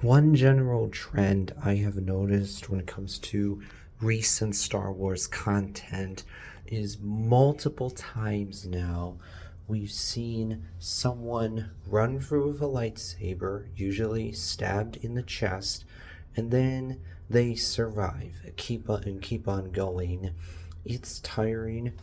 One general trend I have noticed when it comes to recent Star Wars content is multiple times now we've seen someone run through with a lightsaber, usually stabbed in the chest, and then they survive, keep on going. It's tiring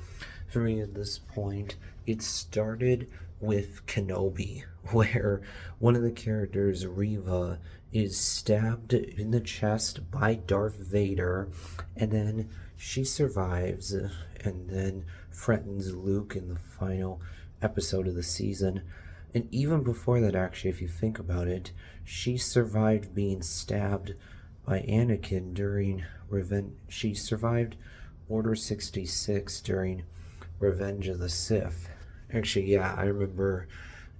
for me at this point. It started with Kenobi, where one of the characters, Reva, is stabbed in the chest by Darth Vader, and then she survives and then threatens Luke in the final episode of the season. And even before that, actually, if you think about it, she survived being stabbed by Anakin during Revenge. She survived Order 66 during Revenge of the Sith. Actually, yeah, I remember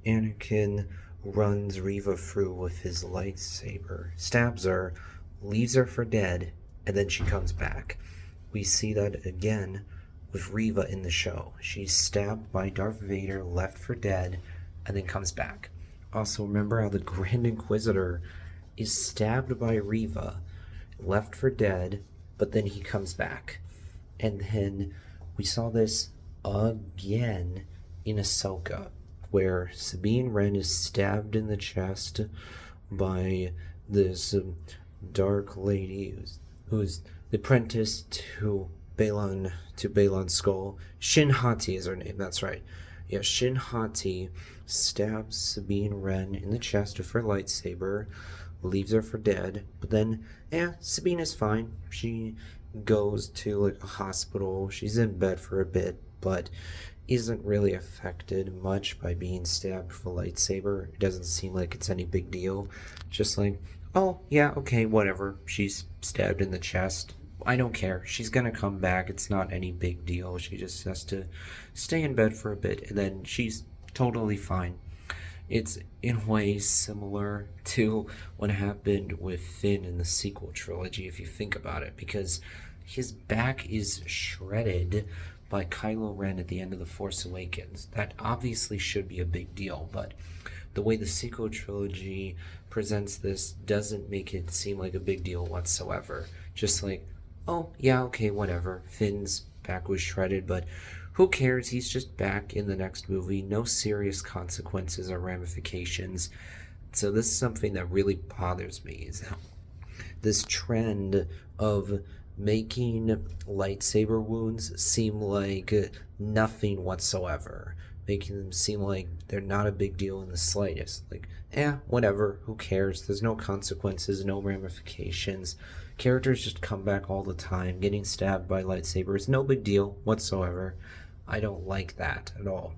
Anakin runs Reva through with his lightsaber, stabs her, leaves her for dead, and then she comes back. We see that again with Reva in the show. She's stabbed by Darth Vader, left for dead, and then comes back. Also, remember how the Grand Inquisitor is stabbed by Reva, left for dead, but then he comes back. And then we saw this again in Ahsoka, where Sabine Wren is stabbed in the chest by this dark lady who's the apprentice to Balon's skull. Shin Hati is her name, that's right. Yeah, Shin Hati stabs Sabine Wren in the chest with her lightsaber, leaves her for dead, but then, Sabine is fine. She goes to like a hospital. She's in bed for a bit, but isn't really affected much by being stabbed with a lightsaber. It doesn't seem like it's any big deal. Just like, oh, yeah, okay, whatever. She's stabbed in the chest. I don't care. She's gonna come back. It's not any big deal. She just has to stay in bed for a bit, and then she's totally fine. It's in ways similar to what happened with Finn in the sequel trilogy, if you think about it, because his back is shredded by Kylo Ren at the end of The Force Awakens. That obviously should be a big deal, but the way the sequel trilogy presents this doesn't make it seem like a big deal whatsoever. Just like, oh, yeah, okay, whatever. Finn's back was shredded, but who cares? He's just back in the next movie. No serious consequences or ramifications. So this is something that really bothers me, is this trend of making lightsaber wounds seem like nothing whatsoever, making them seem like they're not a big deal in the slightest. Like, whatever, who cares? There's no consequences, no ramifications. Characters just come back all the time. Getting stabbed by lightsabers, no big deal whatsoever. I don't like that at all.